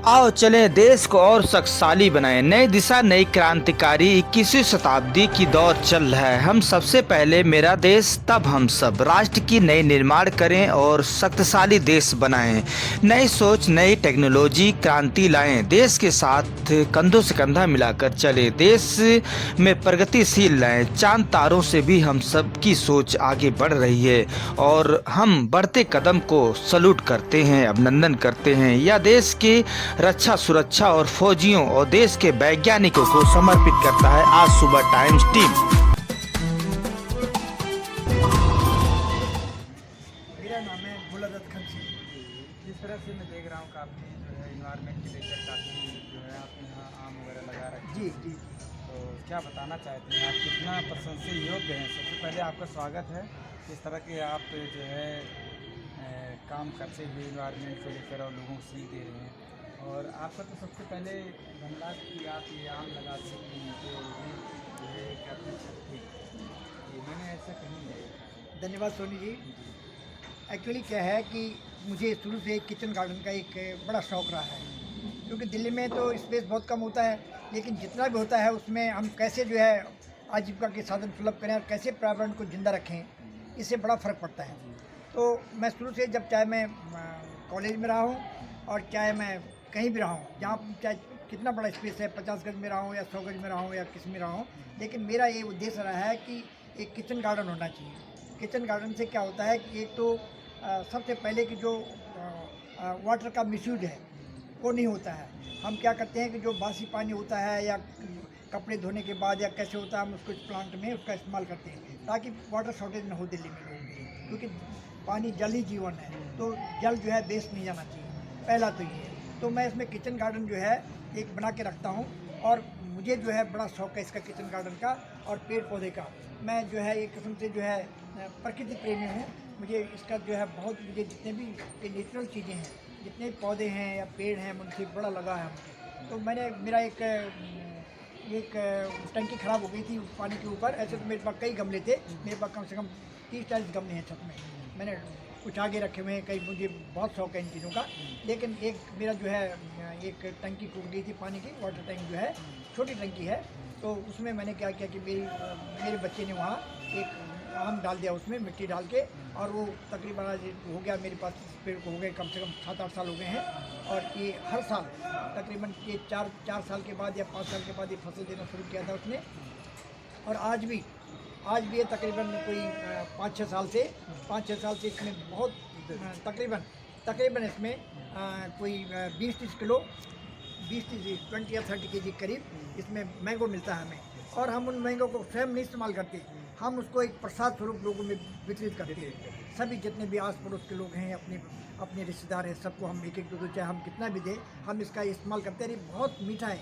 आओ चलें देश को और शक्तिशाली बनाएं। नई दिशा नई क्रांतिकारी 21वीं शताब्दी की दौर चल रहा है। हम सबसे पहले मेरा देश तब हम सब राष्ट्र की नई निर्माण करें और शक्तिशाली देश बनाएं। नई सोच नई टेक्नोलॉजी क्रांति लाएं। देश के साथ कंधों से कंधा मिलाकर चले। देश में प्रगतिशील लाएं। चांद तारों से भी हम सब की सोच आगे बढ़ रही है और हम बढ़ते कदम को सल्यूट करते हैं, अभिनंदन करते हैं। यह देश के रक्षा सुरक्षा और फौजियों और देश के वैज्ञानिकों को समर्पित करता है आज सुबह टाइम्स टीम। मेरा नाम है गुलादत खनसी। जिस तरह से मैं देख रहा हूँ काफ़ी जो है इन्वायरमेंट के लेकर काफ़ी जो है आप यहाँ आम वगैरह लगा रखे जी हैं। जी। तो क्या बताना चाहते हैं, आप कितना प्रशंसनीय योग्य हैं? सबसे पहले आपका स्वागत है। इस तरह के आप जो है काम करते हुए इन्वायरमेंट को लेकर और लोगों को सीख दे रहे हैं। और आपका तो सबसे पहले धन्यवाद कि आप ये आम लगाते हैं तो ये जो है काफ़ी अच्छी ये मैंने ऐसा कहीं नहीं देखा। धन्यवाद सोनी जी। एक्चुअली क्या है कि मुझे शुरू से किचन गार्डन का एक बड़ा शौक़ रहा है, क्योंकि दिल्ली में तो स्पेस बहुत कम होता है, लेकिन जितना भी होता है उसमें हम कैसे जो है आजीविका के साधन सुलभ करें और कैसे पर्यावरण को जिंदा रखें, इससे बड़ा फ़र्क पड़ता है। तो मैं शुरू से जब चाहे मैं कॉलेज में रहा हूँ और चाहे मैं कहीं भी रहा हूँ, जहाँ चाहे कितना बड़ा स्पेस है, 50 गज में रहा हूँ या 100 गज में रहा हूँ या किस में रहा हूँ, लेकिन मेरा ये उद्देश्य रहा है कि एक किचन गार्डन होना चाहिए। किचन गार्डन से क्या होता है कि एक तो सबसे पहले कि जो वाटर का मिसयूज है वो नहीं होता है। हम क्या करते हैं कि जो बासी पानी होता है या कपड़े धोने के बाद या कैसे होता है, हम उसको प्लांट में उसका इस्तेमाल करते हैं ताकि वाटर शॉर्टेज ना हो दिल्ली में लोगों की, क्योंकि पानी जल ही जीवन है, तो जल जो है वेस्ट नहीं जाना चाहिए। पहला तो ये है। तो मैं इसमें किचन गार्डन जो है एक बना के रखता हूँ और मुझे जो है बड़ा शौक़ है इसका किचन गार्डन का और पेड़ पौधे का। मैं जो है एक किस्म से जो है प्रकृति प्रेमी हूँ। मुझे इसका जो है बहुत, मुझे जितने भी नेचुरल चीज़ें हैं, जितने भी पौधे हैं या पेड़ हैं, मुझसे बड़ा लगा है मुझे। तो मैंने मेरा एक टंकी ख़राब हो गई थी पानी के ऊपर। ऐसे तो मेरे पास कई गमले थे, मेरे पास कम से कम 30-40 गमले हैं छत में। मैंने कुछ आगे रखे हुए हैं, कई, मुझे बहुत शौक़ है इन चीज़ों का। लेकिन एक मेरा जो है एक टंकी टूट गई थी पानी की, वाटर टैंक जो है छोटी टंकी है, तो उसमें मैंने क्या किया कि मेरे बच्चे ने वहाँ एक आम डाल दिया, उसमें मिट्टी डाल के, और वो तकरीबन आज हो गया मेरे पास पेड़ को हो गए कम से कम 7-8 साल हो गए हैं। और ये हर साल तकरीबन ये 4 साल के बाद या 5 साल के बाद ये फसल देना शुरू किया था उसने। और आज भी ये तकरीबन कोई 5-6 साल से इसमें बहुत तकरीबन इसमें कोई 20-30 किलो 20 या 30 केजी करीब इसमें मैंगो मिलता है हमें। और हम उन मैंगो को स्वयं नहीं इस्तेमाल करते, हम उसको एक प्रसाद स्वरूप लोगों में वितरित करते हैं। सभी जितने भी आस पड़ोस के लोग हैं, अपने रिश्तेदार हैं, सबको हम एक दो चाहे हम कितना भी दें, हम इसका इस्तेमाल करते हैं। ये बहुत मीठा है,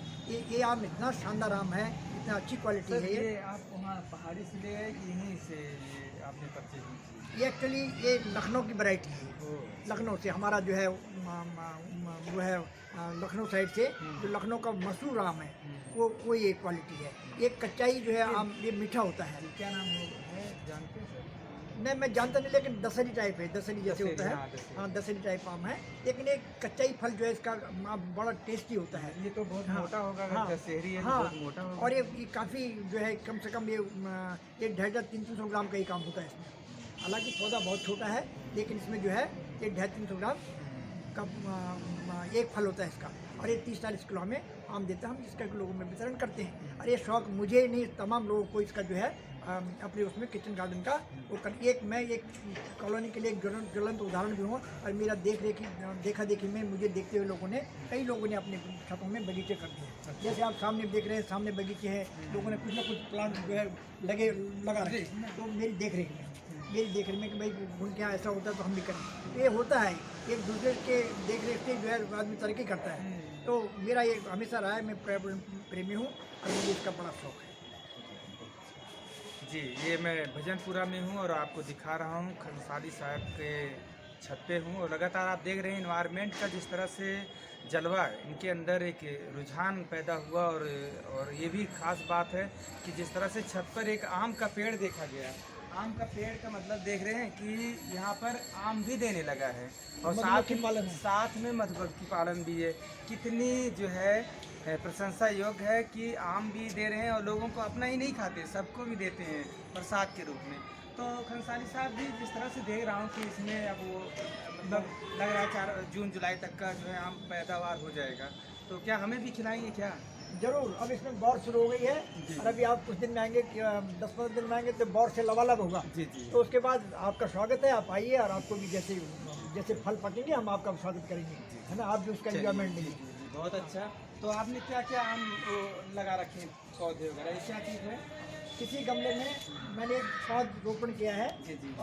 ये आम इतना शानदार आम है, इतना अच्छी क्वालिटी है। ये आप वहाँ पहाड़ी से ले गए कि यहीं से आपने परचेज की? ये एक्चुअली ये लखनऊ की वैरायटी है। लखनऊ से हमारा जो है वो है लखनऊ साइड से जो लखनऊ का मशहूर आम है वो ये क्वालिटी है। ये कच्चाई जो है आम, ये मीठा होता है। क्या नाम है जानते हैं? नहीं, मैं जानता नहीं, लेकिन दशहरी टाइप है, दशहरी जैसे होता है। हाँ, दशहरी टाइप आम है, लेकिन एक कच्चाई फल जो है इसका बड़ा टेस्टी होता है। ये तो बहुत मोटा होगा। हाँ, दशहरी है हाँ, तो बहुत मोटा होगा। और ये काफ़ी जो है कम से कम ये 250-300 ग्राम का ही काम होता है इसमें। हालांकि पौधा बहुत छोटा है, लेकिन इसमें जो है ये 250-300 ग्राम का एक फल होता है इसका। और ये 30-40 किलो हमें आम देता है, हम जिसका लोगों में वितरण करते हैं। और ये शौक़ मुझे नहीं, तमाम लोगों को इसका जो है अपने उसमें किचन गार्डन का वो कर। मैं एक कॉलोनी के लिए एक ज्वलंत उदाहरण भी हूँ। और मेरा देखा देखी में मुझे देखते हुए कई लोगों ने अपने छतों में बगीचे कर दिए। जैसे आप सामने देख रहे हैं, सामने बगीचे हैं, लोगों ने कुछ ना कुछ प्लांट जो है लगा रखे। तो मेरी देख रेख में कि भाई उनके यहाँ ऐसा होता है तो हम भी करें। ये होता है, एक दूसरे के देख रेख से जो है आदमी तरक्की करता है। तो मेरा ये हमेशा रहा है, मैं पर्यावरण प्रेमी हूँ और मुझे इसका बड़ा शौक़ है। जी, ये मैं भजनपुरा में हूँ और आपको दिखा रहा हूँ खंसाली साहब के छत पे हूँ। और लगातार आप देख रहे हैं इन्वायरमेंट का जिस तरह से जलवा इनके अंदर एक रुझान पैदा हुआ। और ये भी खास बात है कि जिस तरह से छत पर एक आम का पेड़ देखा गया। आम का पेड़ का मतलब देख रहे हैं कि यहाँ पर आम भी देने लगा है और मधुमक्खी पालन है। साथ में मधुमक्खी पालन भी है। कितनी जो है प्रशंसा योग्य है कि आम भी दे रहे हैं और लोगों को अपना ही नहीं खाते, सबको भी देते हैं प्रसाद के रूप में। तो खंसाली साहब भी जिस तरह से देख रहा हूँ कि इसमें अब वो मतलब लग रहा है 4 जून जुलाई तक का जो है आम पैदावार हो जाएगा, तो क्या हमें भी खिलाएंगे क्या? जरूर। अब इसमें बौर शुरू हो गई है और अभी आप कुछ दिन में आएंगे, 10-15 दिन में आएंगे तो बौर से लबालब होगा। जी जी। तो उसके बाद आपका स्वागत है, आप आइए और आपको भी जैसे जैसे फल पकेंगे हम आपका स्वागत करेंगे, है ना। आप भी उसका एंजॉयमेंट जी, लेंगे। जी, जी, बहुत अच्छा। तो आपने क्या क्या आम लगा रखे हैं, पौधे वगैरह, ये क्या चीज़ है? किसी गमले में मैंने एक पौध रोपण किया है जी जी।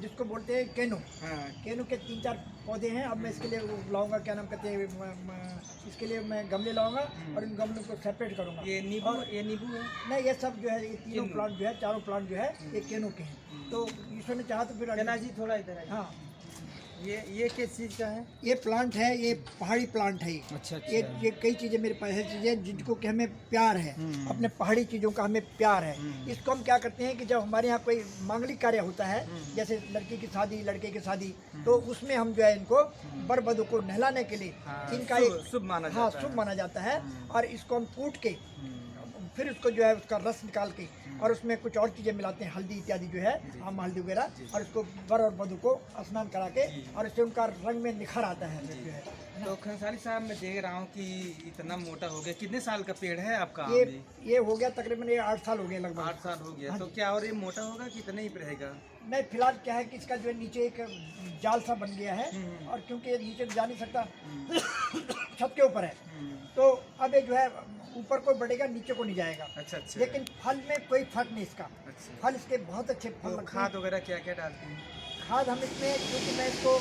जिसको बोलते हैं केनू। हाँ केनू के 3-4 पौधे हैं। अब मैं इसके लिए वो लाऊंगा, क्या नाम कहते हैं, इसके लिए मैं गमले लाऊंगा और इन गमलों को सेपरेट करूंगा। ये नींबू, ये नींबू है? नहीं, ये सब जो है, ये तीनों प्लांट जो है, चारों प्लांट जो है ये केनू के हैं। तो ईश्वर ने चाहा तो फिर कना जी थोड़ा इधर है। हाँ, ये किस चीज़ का है? ये प्लांट है, ये पहाड़ी प्लांट है। अच्छा ये कई चीज़ें मेरे पास है, चीज़ें जिनको कि हमें प्यार है, अपने पहाड़ी चीज़ों का हमें प्यार है। इसको हम क्या करते हैं कि जब हमारे यहाँ कोई मांगलिक कार्य होता है, जैसे लड़की की शादी, लड़के की शादी, तो उसमें हम जो है इनको बर वधू को नहलाने के लिए इनका एक शुभ माना हाँ जाता है। शुभ माना जाता है। और इसको हम कूट के फिर उसको जो है उसका रस निकाल के और उसमें कुछ और चीज़ें मिलाते हैं, हल्दी इत्यादि जो है, आम हल्दी वगैरह, और इसको बर और वधू को स्नान करा के और इससे उनका रंग में निखर आता है जो है। तो खंसाली साहब मैं देख रहा हूँ कि इतना मोटा हो गया। कितने साल का पेड़ है आपका आम ये भी? ये हो गया तकरीबन, ये 8 साल हो गए लगभग। 8 साल हो गया। तो क्या और ये मोटा होगा कि इतना ही रहेगा? नहीं, फिलहाल क्या है कि इसका जो है नीचे एक जाल सा बन गया है और क्योंकि ये नीचे जा नहीं सकता छत के ऊपर है, तो अब ये जो है ऊपर को बढ़ेगा, नीचे को नहीं जाएगा। अच्छा अच्छा। लेकिन फल में कोई फर्क नहीं इसका। अच्छा। फल इसके बहुत अच्छे फल तो लगते हैं। खाद वगैरह क्या क्या डालते हैं? खाद हम इसमें, क्योंकि मैं इसको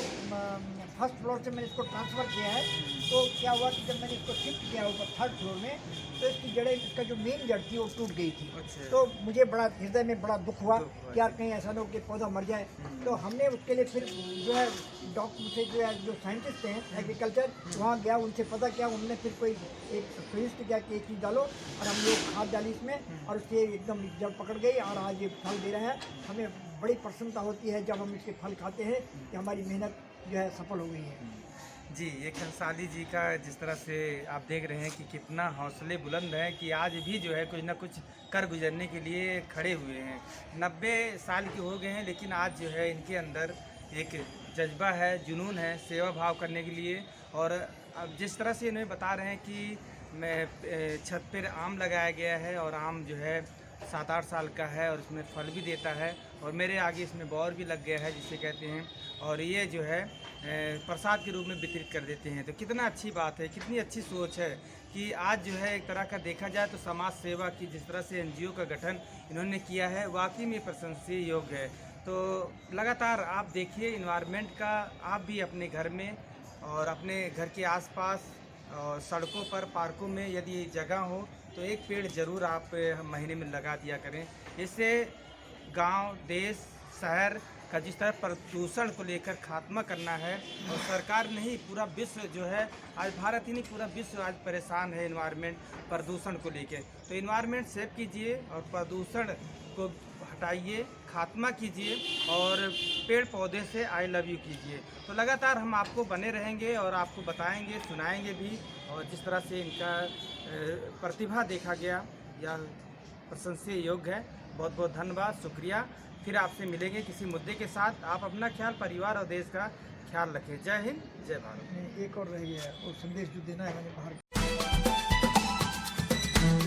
फर्स्ट फ्लोर से मैंने इसको ट्रांसफ़र किया है, तो क्या हुआ कि जब मैंने इसको शिफ्ट किया ऊपर 3rd फ्लोर में, तो इसकी जड़ें, इसका जो मेन जड़ थी वो टूट गई थी। अच्छा। तो मुझे बड़ा हृदय में बड़ा दुख हुआ कि यार कहीं ऐसा ना हो कि पौधा मर जाए। तो हमने उसके लिए फिर जो है डॉक्टर से जो है, जो साइंटिस्ट हैं एग्रीकल्चर, वहाँ गया, उनसे पता किया, उन्होंने फिर कोई एक सजेस्ट किया कि एक चीज़ डालो, और हम लोग खाद डाली इसमें और उससे एकदम जड़ पकड़ गई और आज ये फल दे रहा है। हमें बड़ी प्रसन्नता होती है जब हम इसके फल खाते हैं कि हमारी मेहनत जो है सफल हो गई है। जी, ये खंसाली जी का जिस तरह से आप देख रहे हैं कि कितना हौसले बुलंद है कि आज भी जो है कुछ ना कुछ कर गुजरने के लिए खड़े हुए हैं। 90 साल के हो गए हैं, लेकिन आज जो है इनके अंदर एक जज्बा है, जुनून है सेवा भाव करने के लिए। और अब जिस तरह से इन्हें बता रहे हैं कि मैं छत पर आम लगाया गया है और आम जो है 7-8 साल का है और इसमें फल भी देता है, और मेरे आगे इसमें बौर भी लग गया है जिसे कहते हैं, और ये जो है प्रसाद के रूप में वितरित कर देते हैं। तो कितना अच्छी बात है, कितनी अच्छी सोच है कि आज जो है एक तरह का देखा जाए तो समाज सेवा की जिस तरह से NGO का गठन इन्होंने किया है, वाकई में प्रशंसनीय योग्य है। तो लगातार आप देखिए इन्वायरमेंट का, आप भी अपने घर में और अपने घर के आसपास और सड़कों पर, पार्कों में यदि जगह हो तो एक पेड़ ज़रूर आप महीने में लगा दिया करें। इससे गांव, देश, शहर का जिस तरह प्रदूषण को लेकर खात्मा करना है, और सरकार नहीं पूरा विश्व जो है, आज भारत ही नहीं पूरा विश्व आज परेशान है इन्वायरमेंट प्रदूषण को लेकर। तो इन्वायरमेंट सेव कीजिए और प्रदूषण को हटाइए, खात्मा कीजिए और पेड़ पौधे से आई लव यू कीजिए। तो लगातार हम आपको बने रहेंगे और आपको बताएंगे, सुनाएंगे भी, और जिस तरह से इनका प्रतिभा देखा गया यह प्रशंसनीय योग्य है। बहुत बहुत धन्यवाद, शुक्रिया। फिर आपसे मिलेंगे किसी मुद्दे के साथ। आप अपना ख्याल, परिवार और देश का ख्याल रखें। जय हिंद, जय भारत। एक और रह गया वो संदेश जो देना है मैंने बाहर।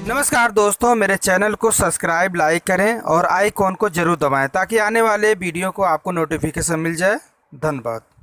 नमस्कार दोस्तों, मेरे चैनल को सब्सक्राइब, लाइक करें और आइकॉन को जरूर दबाएं ताकि आने वाले वीडियो को आपको नोटिफिकेशन मिल जाए। धन्यवाद।